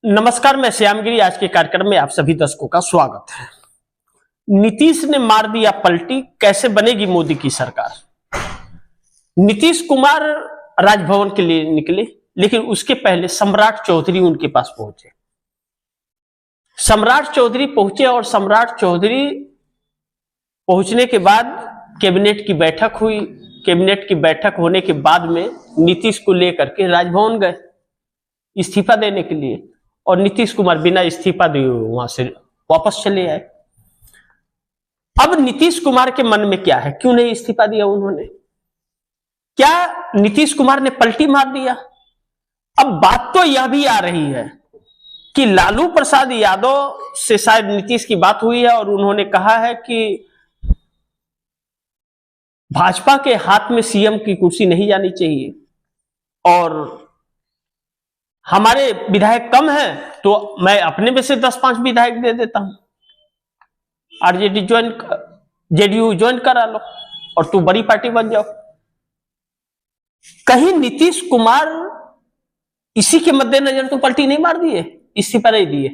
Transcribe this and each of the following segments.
नमस्कार, मैं श्यामगिरी। आज के कार्यक्रम में आप सभी दर्शकों का स्वागत है। नीतीश ने मार दिया पलटी, कैसे बनेगी मोदी की सरकार। नीतीश कुमार राजभवन के लिए निकले, लेकिन उसके पहले सम्राट चौधरी उनके पास पहुंचे। सम्राट चौधरी पहुंचे और सम्राट चौधरी पहुंचने के बाद कैबिनेट की बैठक हुई। कैबिनेट की बैठक होने के बाद में नीतीश को लेकर के राजभवन गए इस्तीफा देने के लिए, और नीतीश कुमार बिना इस्तीफा दिए वहां से वापस चले आए। अब नीतीश कुमार के मन में क्या है, क्यों नहीं इस्तीफा दिया उन्होंने? क्या नीतीश कुमार ने पलटी मार दिया? अब बात तो यह भी आ रही है कि लालू प्रसाद यादव से शायद नीतीश की बात हुई है और उन्होंने कहा है कि भाजपा के हाथ में सीएम की कुर्सी नहीं जानी चाहिए, और हमारे विधायक कम हैं तो मैं अपने में से 10-5 विधायक दे देता हूं, जेडीयू ज्वाइन करा लो और तू बड़ी पार्टी बन जाओ। कहीं नीतीश कुमार इसी के मद्देनजर तो पलटी नहीं मार दिए, इस्तीफा नहीं दिए।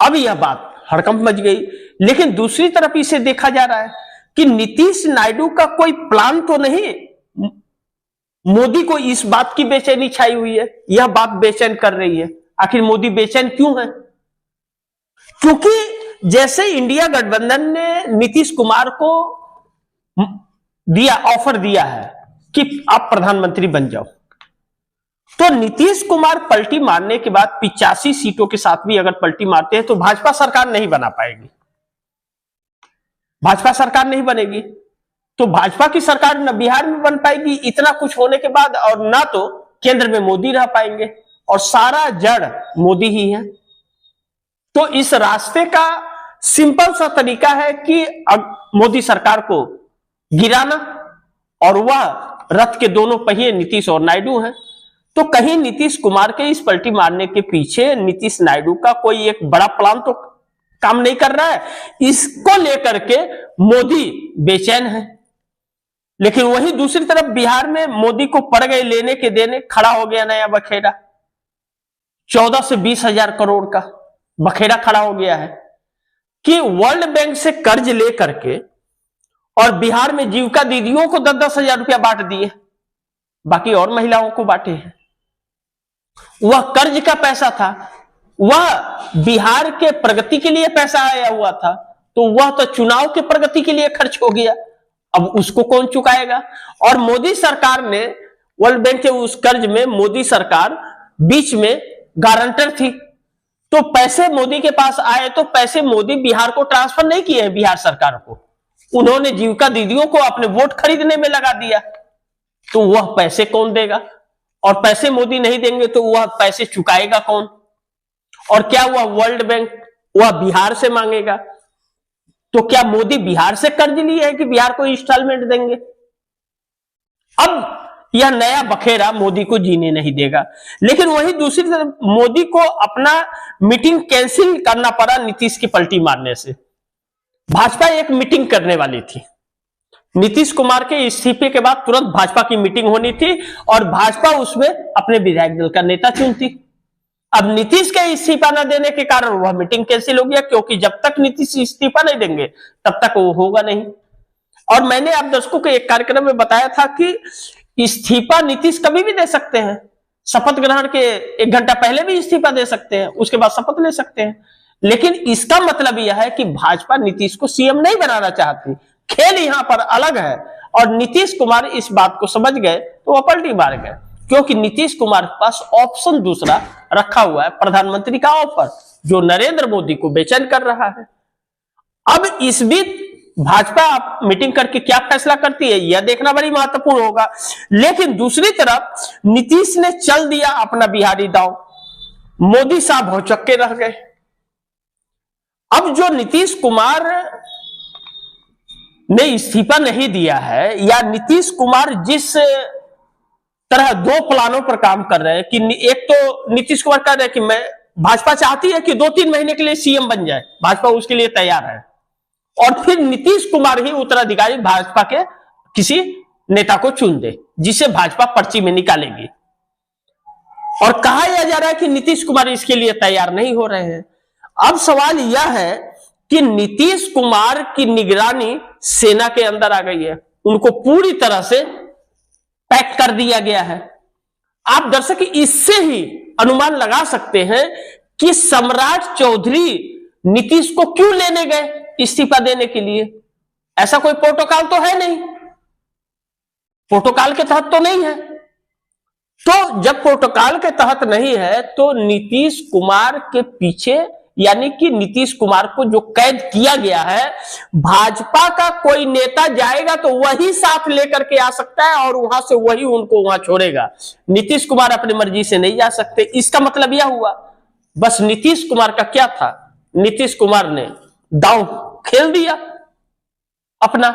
अब यह बात हड़कंप मच गई। लेकिन दूसरी तरफ इसे देखा जा रहा है कि नीतीश नायडू का कोई प्लान तो नहीं। मोदी को इस बात की बेचैनी छाई हुई है, यह बात बेचैन कर रही है। आखिर मोदी बेचैन क्यों है? क्योंकि जैसे इंडिया गठबंधन ने नीतीश कुमार को ऑफर दिया है कि आप प्रधानमंत्री बन जाओ, तो नीतीश कुमार पलटी मारने के बाद 85 सीटों के साथ भी अगर पलटी मारते हैं तो भाजपा सरकार नहीं बना पाएगी, भाजपा सरकार नहीं बनेगी। तो भाजपा की सरकार न बिहार में बन पाएगी इतना कुछ होने के बाद, और ना तो केंद्र में मोदी रह पाएंगे, और सारा जड़ मोदी ही है। तो इस रास्ते का सिंपल सा तरीका है कि मोदी सरकार को गिराना, और वह रथ के दोनों पहिए नीतीश और नायडू हैं। तो कहीं नीतीश कुमार के इस पलटी मारने के पीछे नीतीश नायडू का कोई एक बड़ा प्लान तो काम नहीं कर रहा है। इसको लेकर के मोदी बेचैन है। लेकिन वही दूसरी तरफ बिहार में मोदी को पड़ गए लेने के देने, खड़ा हो गया नया बखेड़ा। 14 से 20 हजार करोड़ का बखेड़ा खड़ा हो गया है कि वर्ल्ड बैंक से कर्ज लेकर के और बिहार में जीविका दीदियों को 10-10 हजार रुपया बांट दिए, बाकी और महिलाओं को बांटे हैं। वह कर्ज का पैसा था, वह बिहार के प्रगति के लिए पैसा आया हुआ था, तो वह तो चुनाव के प्रगति के लिए खर्च हो गया। अब उसको कौन चुकाएगा? और मोदी सरकार ने वर्ल्ड बैंक के उस कर्ज में मोदी सरकार बीच में गारंटर थी, तो पैसे मोदी के पास आए तो पैसे मोदी बिहार को ट्रांसफर नहीं किए हैं, बिहार सरकार को। उन्होंने जीविका दीदियों को अपने वोट खरीदने में लगा दिया, तो वह पैसे कौन देगा? और पैसे मोदी नहीं देंगे तो वह पैसे चुकाएगा कौन? और क्या वह वर्ल्ड बैंक वह बिहार से मांगेगा? तो क्या मोदी बिहार से कर्ज लिए है कि बिहार को इंस्टॉलमेंट देंगे? अब यह नया बखेड़ा मोदी को जीने नहीं देगा। लेकिन वही दूसरी तरफ मोदी को अपना मीटिंग कैंसिल करना पड़ा नीतीश की पलटी मारने से। भाजपा एक मीटिंग करने वाली थी, नीतीश कुमार के इस्तीफे के बाद तुरंत भाजपा की मीटिंग होनी थी, और भाजपा उसमें अपने विधायक दल का नेता चुनती। अब नीतीश के इस्तीफा न देने के कारण वह मीटिंग कैंसिल हो गया, क्योंकि जब तक नीतीश इस्तीफा नहीं देंगे तब तक वो होगा नहीं। और मैंने आप दर्शकों के एक कार्यक्रम में बताया था कि इस्तीफा नीतीश कभी भी दे सकते हैं, शपथ ग्रहण के 1 घंटा पहले भी इस्तीफा दे सकते हैं, उसके बाद शपथ ले सकते हैं। लेकिन इसका मतलब यह है कि भाजपा नीतीश को सीएम नहीं बनाना चाहती। खेल यहां पर अलग है, और नीतीश कुमार इस बात को समझ गए तो वह पलटी मार गए, क्योंकि नीतीश कुमार के पास ऑप्शन दूसरा रखा हुआ है, प्रधानमंत्री का ऑफर, जो नरेंद्र मोदी को बेचैन कर रहा है। अब इस बीच भाजपा मीटिंग करके क्या फैसला करती है, यह देखना बड़ी महत्वपूर्ण होगा। लेकिन दूसरी तरफ नीतीश ने चल दिया अपना बिहारी दांव, मोदी साहब भौचक्के रह गए। अब जो नीतीश कुमार ने इस्तीफा नहीं दिया है, या नीतीश कुमार जिस तरह 2 प्लानों पर काम कर रहे हैं कि एक तो नीतीश कुमार कह रहे हैं कि मैं भाजपा चाहती है कि 2-3 महीने के लिए सीएम बन जाए, भाजपा उसके लिए तैयार है, और फिर नीतीश कुमार ही उत्तराधिकारी भाजपा के किसी नेता को चुन दे जिसे भाजपा पर्ची में निकालेगी। और कहा यह जा रहा है कि नीतीश कुमार इसके लिए तैयार नहीं हो रहे हैं। अब सवाल यह है कि नीतीश कुमार की निगरानी सेना के अंदर आ गई है, उनको पूरी तरह से पैक कर दिया गया है। आप दर्शक इससे ही अनुमान लगा सकते हैं कि सम्राट चौधरी नीतीश को क्यों लेने गए इस्तीफा देने के लिए। ऐसा कोई प्रोटोकॉल तो है नहीं, प्रोटोकॉल के तहत तो नहीं है। तो जब प्रोटोकॉल के तहत नहीं है तो नीतीश कुमार के पीछे, यानी कि नीतीश कुमार को जो कैद किया गया है, भाजपा का कोई नेता जाएगा तो वही साथ लेकर के आ सकता है और वहां से वही उनको वहां छोड़ेगा। नीतीश कुमार अपनी मर्जी से नहीं जा सकते। इसका मतलब यह हुआ, बस नीतीश कुमार का क्या था, नीतीश कुमार ने दांव खेल दिया अपना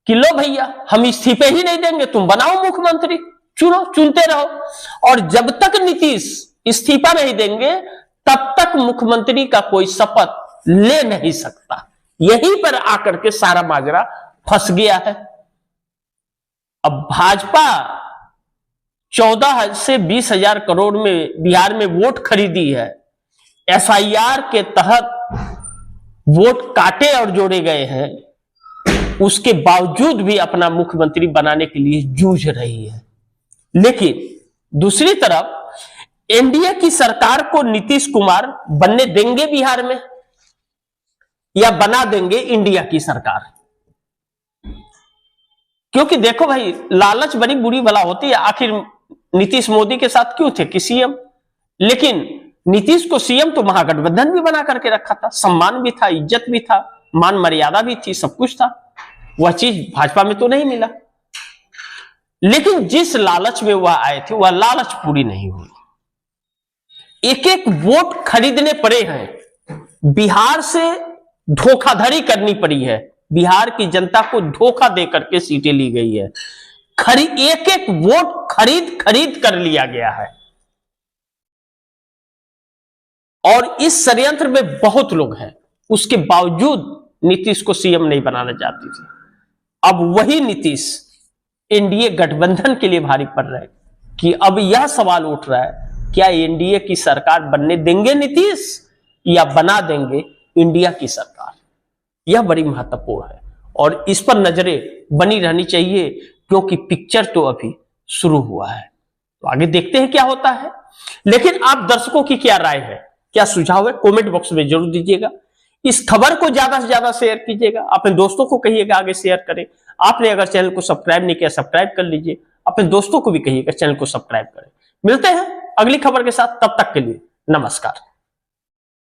कि लो भैया हम इस्तीफे ही नहीं देंगे, तुम बनाओ मुख्यमंत्री, चुनो, चुनते रहो। और जब तक नीतीश इस्तीफा नहीं देंगे तब तक मुख्यमंत्री का कोई शपथ ले नहीं सकता। यहीं पर आकर के सारा माजरा फंस गया है। अब भाजपा 14 से 20 हजार करोड़ में बिहार में वोट खरीदी है, एफआईआर के तहत वोट काटे और जोड़े गए हैं, उसके बावजूद भी अपना मुख्यमंत्री बनाने के लिए जूझ रही है। लेकिन दूसरी तरफ एनडीए की सरकार को नीतीश कुमार बनने देंगे बिहार में, या बना देंगे इंडिया की सरकार? क्योंकि देखो भाई, लालच बड़ी बुरी भला होती है। आखिर नीतीश मोदी के साथ क्यों थे कि सीएम, लेकिन नीतीश को सीएम तो महागठबंधन भी बना करके रखा था, सम्मान भी था, इज्जत भी था, मान मर्यादा भी थी, सब कुछ था। वह चीज भाजपा में तो नहीं मिला। लेकिन जिस लालच में वह आए थे वह लालच पूरी नहीं हुई। एक एक वोट खरीदने पड़े हैं, बिहार से धोखाधड़ी करनी पड़ी है, बिहार की जनता को धोखा देकर के सीटें ली गई है, एक एक वोट खरीद कर लिया गया है। और इस षड्यंत्र में बहुत लोग हैं, उसके बावजूद नीतीश को सीएम नहीं बनाना चाहती थी। अब वही नीतीश एनडीए गठबंधन के लिए भारी पड़ रहा है कि अब यह सवाल उठ रहा है, क्या एनडीए की सरकार बनने देंगे नीतीश या बना देंगे इंडिया की सरकार? यह बड़ी महत्वपूर्ण है और इस पर नजरें बनी रहनी चाहिए, क्योंकि पिक्चर तो अभी शुरू हुआ है। तो आगे देखते हैं क्या होता है। लेकिन आप दर्शकों की क्या राय है, क्या सुझाव है, कमेंट बॉक्स में जरूर दीजिएगा। इस खबर को ज्यादा से ज्यादा शेयर कीजिएगा, अपने दोस्तों को कहिएगा आगे शेयर करें। आपने अगर चैनल को सब्सक्राइब नहीं किया, सब्सक्राइब कर लीजिए, अपने दोस्तों को भी कहिएगा चैनल को सब्सक्राइब करें। मिलते हैं अगली खबर के साथ, तब तक के लिए नमस्कार।